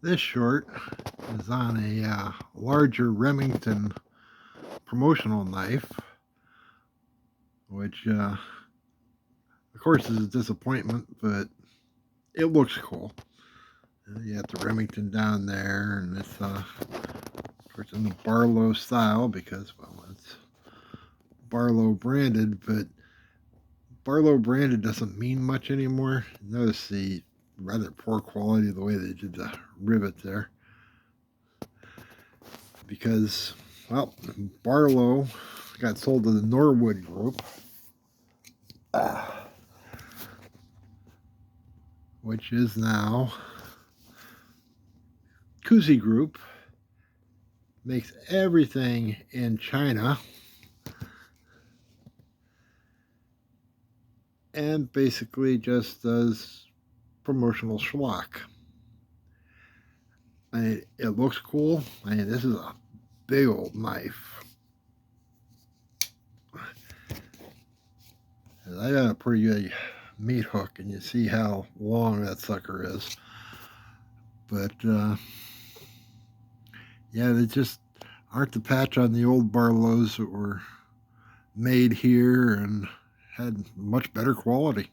This short is on a larger Remington promotional knife, which of course is a disappointment, but it looks cool. You got the Remington down there, and it's of course in the Barlow style because, well, it's Barlow branded, but Barlow branded doesn't mean much anymore. Notice the rather poor quality of the way they did the rivet there. Because, well, Barlow got sold to the Norwood Group, which is now Kuzi Group. Makes everything in China and basically just does promotional schlock. I mean, it looks cool. I mean, this is a big old knife. And I got a pretty good meat hook, and you see how long that sucker is. But yeah, they just aren't the patch on the old Barlows that were made here and had much better quality.